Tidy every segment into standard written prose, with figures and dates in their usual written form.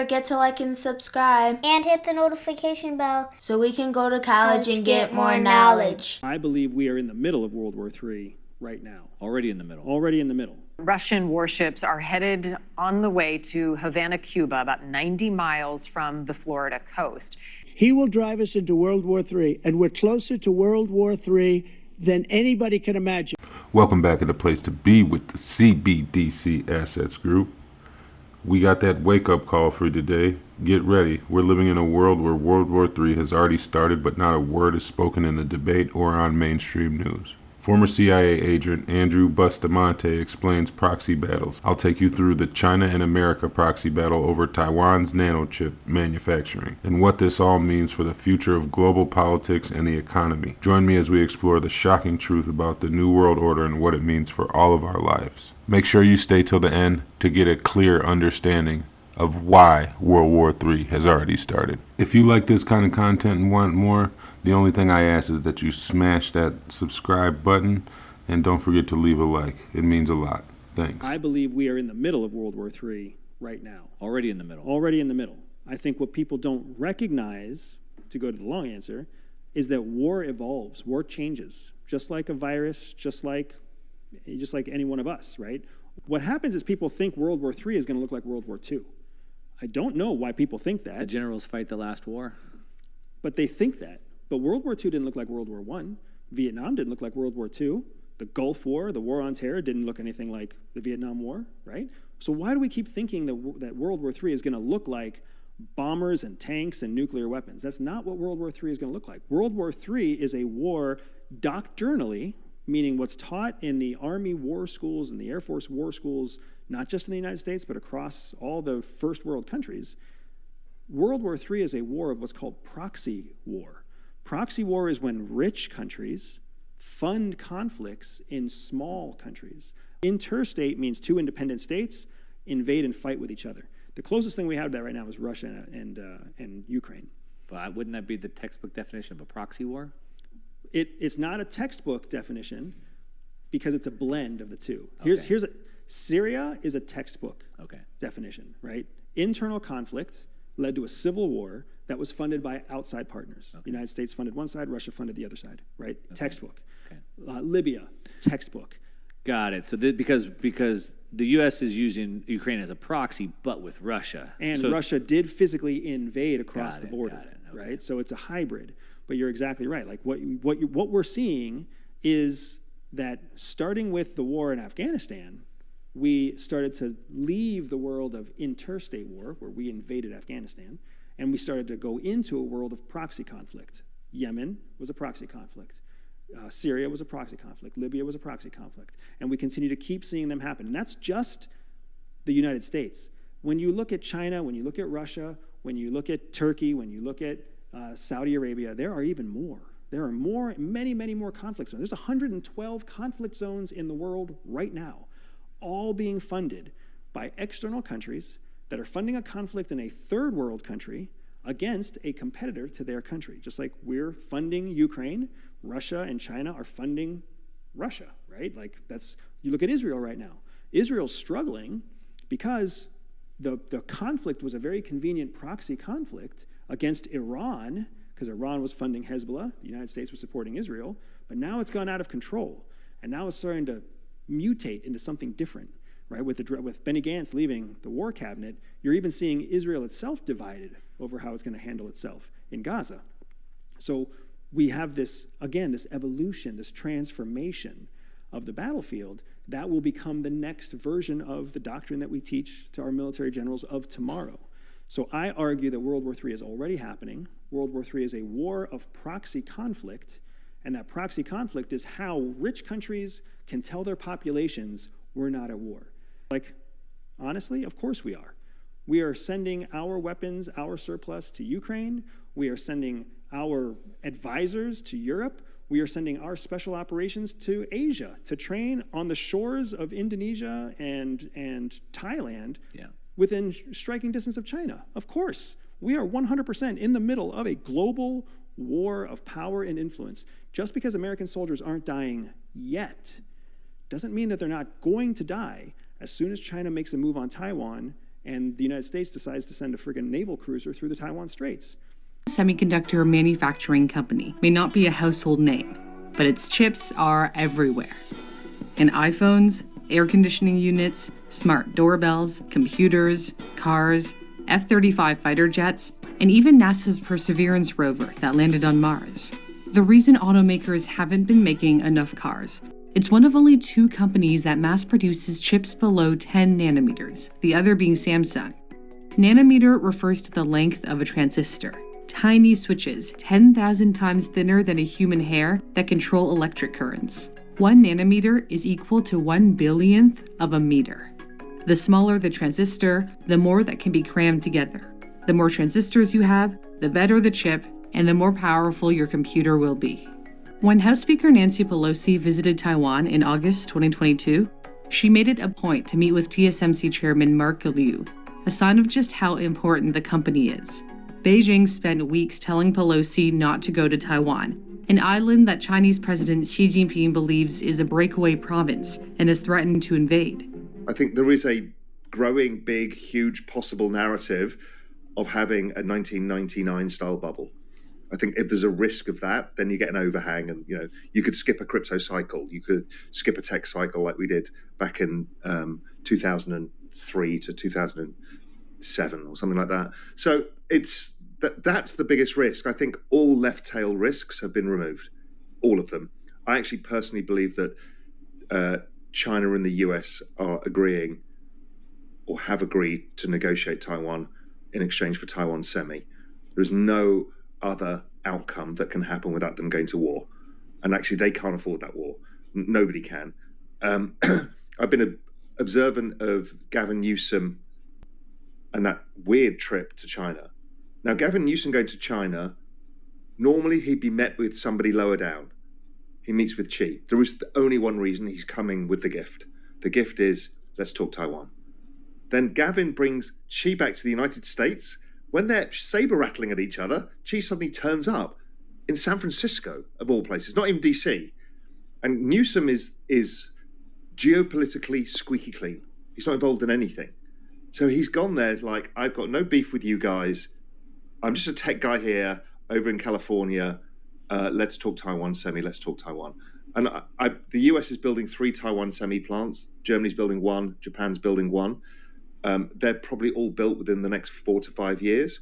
forget to like and subscribe. And hit the notification bell so we can go to college and get more knowledge. I believe we are in the middle of World War III right now. Already in the middle. Already in the middle. Russian warships are headed on the way to Havana, Cuba, about 90 miles from the Florida coast. He will drive us into World War III, and we're closer to World War III than anybody can imagine. Welcome back to the place to be with the CBDC Assets Group. We got that wake-up call for you today. Get ready. We're living in a world where World War III has already started, but not a word is spoken in the debate or on mainstream news. Former CIA agent Andrew Bustamante explains proxy battles. I'll take you through the China and America proxy battle over Taiwan's nanochip manufacturing and what this all means for the future of global politics and the economy. Join me as we explore the shocking truth about the New World Order and what it means for all of our lives. Make sure you stay till the end to get a clear understanding of why World War III has already started. If you like this kind of content and want more, the only thing I ask is that you smash that subscribe button and don't forget to leave a like. It means a lot. Thanks. I believe we are in the middle of World War III right now. Already in the middle. Already in the middle. I think what people don't recognize, to go to the long answer, is that war evolves, war changes, just like a virus, just like any one of us, right? What happens is people think World War III is going to look like World War II. I don't know why people think that. The generals fight the last war. But they think that. But World War II didn't look like World War I. Vietnam didn't look like World War II. The Gulf War, the War on Terror, didn't look anything like the Vietnam War, right? So why do we keep thinking that World War III is going to look like bombers and tanks and nuclear weapons? That's not what World War III is going to look like. World War III is a war doctrinally, meaning what's taught in the Army war schools and the Air Force war schools, not just in the United States, but across all the first world countries. World War III is a war of what's called proxy war. Proxy war is when rich countries fund conflicts in small countries. Interstate means two independent states invade and fight with each other. The closest thing we have to that right now is Russia and Ukraine. But wouldn't that be the textbook definition of a proxy war? It's not a textbook definition because it's a blend of the two. Okay. Syria is a textbook definition, right? Internal conflict led to a civil war that was funded by outside partners. The United States funded one side, Russia funded the other side, right? Textbook. Libya, textbook. Got it. So because the U.S. is using Ukraine as a proxy, but with Russia. And Russia did physically invade across the border, right? So it's a hybrid. But you're exactly right. Like what we're seeing is that starting with the war in Afghanistan, we started to leave the world of interstate war, where we invaded Afghanistan, and we started to go into a world of proxy conflict. Yemen was a proxy conflict. Syria was a proxy conflict. Libya was a proxy conflict. And we continue to keep seeing them happen. And that's just the United States. When you look at China, when you look at Russia, when you look at Turkey, when you look at Saudi Arabia, there are even more. There are many, many more conflict zones. There's 112 conflict zones in the world right now, all being funded by external countries that are funding a conflict in a third world country against a competitor to their country. Just like we're funding Ukraine, Russia and China are funding Russia, right? Like you look at Israel right now. Israel's struggling because the conflict was a very convenient proxy conflict against Iran, because Iran was funding Hezbollah, the United States was supporting Israel, but now it's gone out of control, and now it's starting to mutate into something different, right? With Benny Gantz leaving the war cabinet, you're even seeing Israel itself divided over how it's going to handle itself in Gaza. So we have this evolution, this transformation of the battlefield that will become the next version of the doctrine that we teach to our military generals of tomorrow. So I argue that World War III is already happening. World War III is a war of proxy conflict, and that proxy conflict is how rich countries can tell their populations, we're not at war. Like, honestly, of course we are. We are sending our weapons, our surplus to Ukraine. We are sending our advisors to Europe. We are sending our special operations to Asia to train on the shores of Indonesia and Thailand within striking distance of China. Of course, we are 100% in the middle of a global war of power and influence. Just because American soldiers aren't dying yet doesn't mean that they're not going to die as soon as China makes a move on Taiwan and the United States decides to send a friggin' naval cruiser through the Taiwan Straits. Semiconductor manufacturing company may not be a household name, but its chips are everywhere. In iPhones, air conditioning units, smart doorbells, computers, cars, F-35 fighter jets, and even NASA's Perseverance rover that landed on Mars. The reason automakers haven't been making enough cars, it's one of only 2 companies that mass produces chips below 10 nanometers, the other being Samsung. Nanometer refers to the length of a transistor. Tiny switches, 10,000 times thinner than a human hair, that control electric currents. 1 nanometer is equal to 1/billionth of a meter. The smaller the transistor, the more that can be crammed together. The more transistors you have, the better the chip, and the more powerful your computer will be. When House Speaker Nancy Pelosi visited Taiwan in August 2022, she made it a point to meet with TSMC Chairman Mark Liu, a sign of just how important the company is. Beijing spent weeks telling Pelosi not to go to Taiwan, an island that Chinese President Xi Jinping believes is a breakaway province and has threatened to invade. I think there is a growing, big, huge possible narrative of having a 1999 style bubble. I think if there's a risk of that, then you get an overhang, and you could skip a crypto cycle, you could skip a tech cycle like we did back in 2003 to 2007 or something like that. So that's the biggest risk. I think all left tail risks have been removed, all of them. I actually personally believe that China and the US are agreeing or have agreed to negotiate Taiwan in exchange for Taiwan semi. There's no other outcome that can happen without them going to war. And actually, they can't afford that war. Nobody can. I've been observant of Gavin Newsom and that weird trip to China. Now, Gavin Newsom going to China, normally he'd be met with somebody lower down. He meets with Xi. There is only one reason he's coming with the gift. The gift is, let's talk Taiwan. Then Gavin brings Xi back to the United States. When they're saber rattling at each other, Xi suddenly turns up in San Francisco, of all places, not even DC. And Newsom is geopolitically squeaky clean. He's not involved in anything. So he's gone there like, I've got no beef with you guys. I'm just a tech guy here over in California. Let's talk Taiwan semi, let's talk Taiwan. And the US is building 3 Taiwan semi plants. Germany's building 1, Japan's building 1. They're probably all built within the next 4 to 5 years.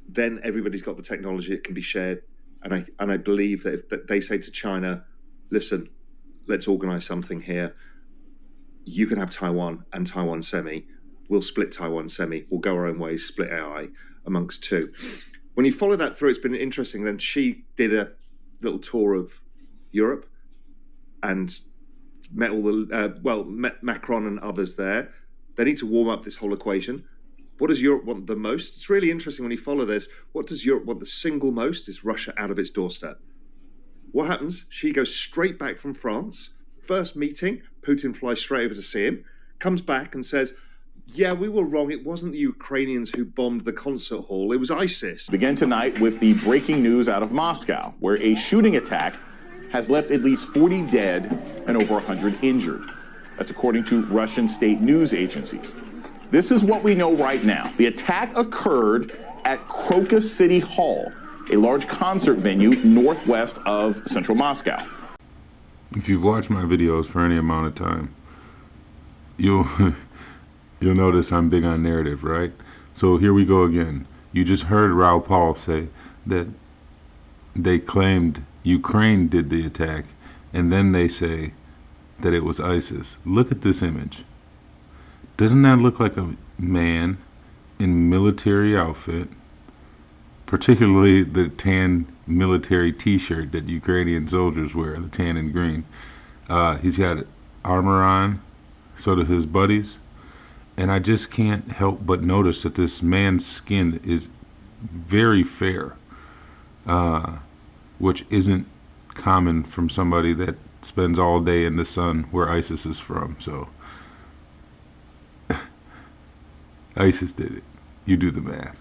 Then everybody's got the technology that can be shared. And I believe that if they say to China, listen, let's organize something here. You can have Taiwan and Taiwan semi. We'll split Taiwan semi. We'll go our own ways, split AI amongst 2. When you follow that through, it's been interesting. Then she did a little tour of Europe and met all met Macron and others there. They need to warm up this whole equation. What does Europe want the most? It's really interesting when you follow this. What does Europe want the single most? Is Russia out of its doorstep. What happens? She goes straight back from France. First meeting, Putin flies straight over to see him, comes back and says, yeah, we were wrong. It wasn't the Ukrainians who bombed the concert hall. It was ISIS. Begin tonight with the breaking news out of Moscow, where a shooting attack has left at least 40 dead and over 100 injured. That's according to Russian state news agencies. This is what we know right now. The attack occurred at Crocus City Hall, a large concert venue northwest of central Moscow. If you've watched my videos for any amount of time, you'll notice I'm big on narrative, right? So here we go again. You just heard Raoul Paul say that they claimed Ukraine did the attack, and then they say that it was ISIS. Look at this image. Doesn't that look like a man in military outfit, particularly the tan military t-shirt that Ukrainian soldiers wear, the tan and green? He's got armor on, so do his buddies. And I just can't help but notice that this man's skin is very fair, which isn't common from somebody that spends all day in the sun where ISIS is from. So ISIS did it. You do the math.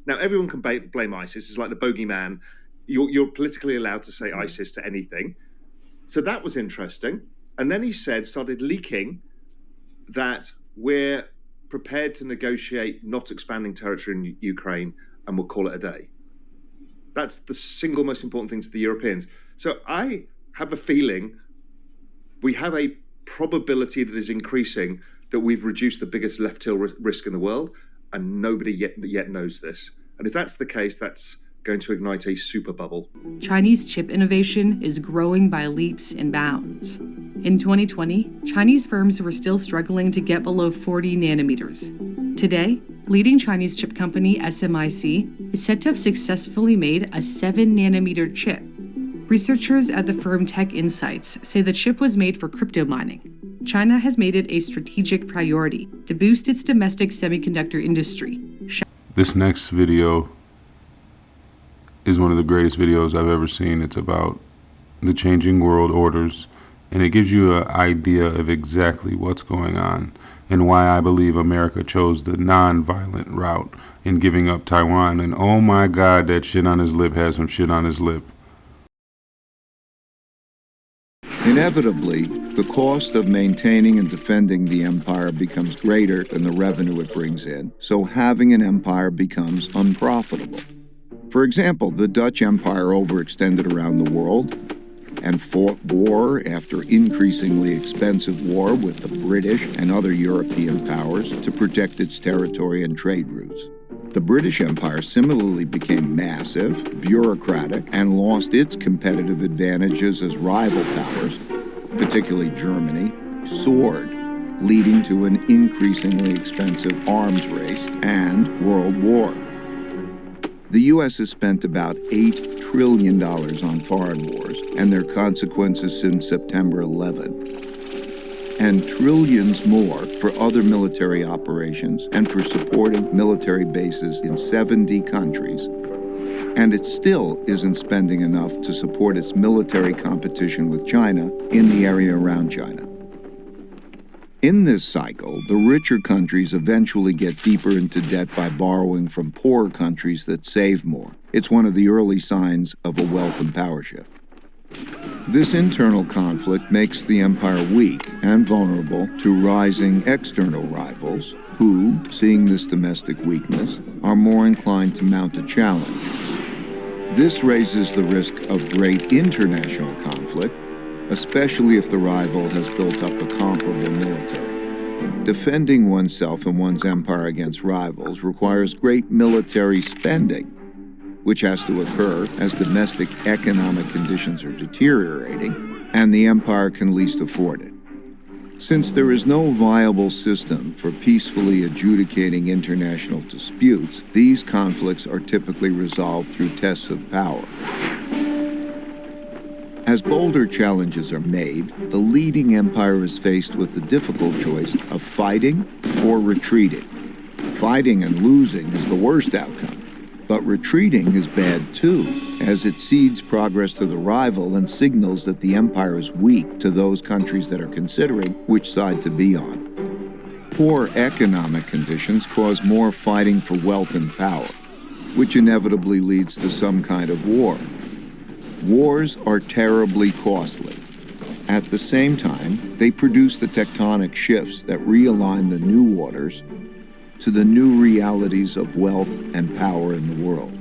Now, everyone can blame ISIS. It's like the bogeyman. You're politically allowed to say ISIS to anything. So that was interesting. And then he started leaking that we're prepared to negotiate not expanding territory in Ukraine and we'll call it a day. That's the single most important thing to the Europeans. So I have a feeling we have a probability that is increasing that we've reduced the biggest left tail risk in the world, and nobody yet knows this. And if that's the case, that's going to ignite a super bubble. Chinese chip innovation is growing by leaps and bounds. In 2020, Chinese firms were still struggling to get below 40 nanometers. Today, leading Chinese chip company SMIC is said to have successfully made a 7-nanometer chip. Researchers at the firm Tech Insights say the chip was made for crypto mining. China has made it a strategic priority to boost its domestic semiconductor industry. This next video is one of the greatest videos I've ever seen. It's about the changing world orders, and it gives you an idea of exactly what's going on and why I believe America chose the non-violent route in giving up Taiwan. And oh my God, that shit on his lip has some shit on his lip. Inevitably, the cost of maintaining and defending the empire becomes greater than the revenue it brings in, so having an empire becomes unprofitable. For example, the Dutch Empire overextended around the world and fought war after increasingly expensive war with the British and other European powers to protect its territory and trade routes. The British Empire similarly became massive, bureaucratic, and lost its competitive advantages as rival powers, particularly Germany, soared, leading to an increasingly expensive arms race and world war. The U.S. has spent about $8 trillion on foreign wars and their consequences since September 11, and trillions more for other military operations and for supporting military bases in 70 countries. And it still isn't spending enough to support its military competition with China in the area around China. In this cycle, the richer countries eventually get deeper into debt by borrowing from poorer countries that save more. It's one of the early signs of a wealth and power shift. This internal conflict makes the empire weak and vulnerable to rising external rivals who, seeing this domestic weakness, are more inclined to mount a challenge. This raises the risk of great international conflict, especially if the rival has built up a comparable military. Defending oneself and one's empire against rivals requires great military spending, which has to occur as domestic economic conditions are deteriorating and the empire can least afford it. Since there is no viable system for peacefully adjudicating international disputes, these conflicts are typically resolved through tests of power. As bolder challenges are made, the leading empire is faced with the difficult choice of fighting or retreating. Fighting and losing is the worst outcome. But retreating is bad too, as it cedes progress to the rival and signals that the empire is weak to those countries that are considering which side to be on. Poor economic conditions cause more fighting for wealth and power, which inevitably leads to some kind of war. Wars are terribly costly. At the same time, they produce the tectonic shifts that realign the new waters to the new realities of wealth and power in the world.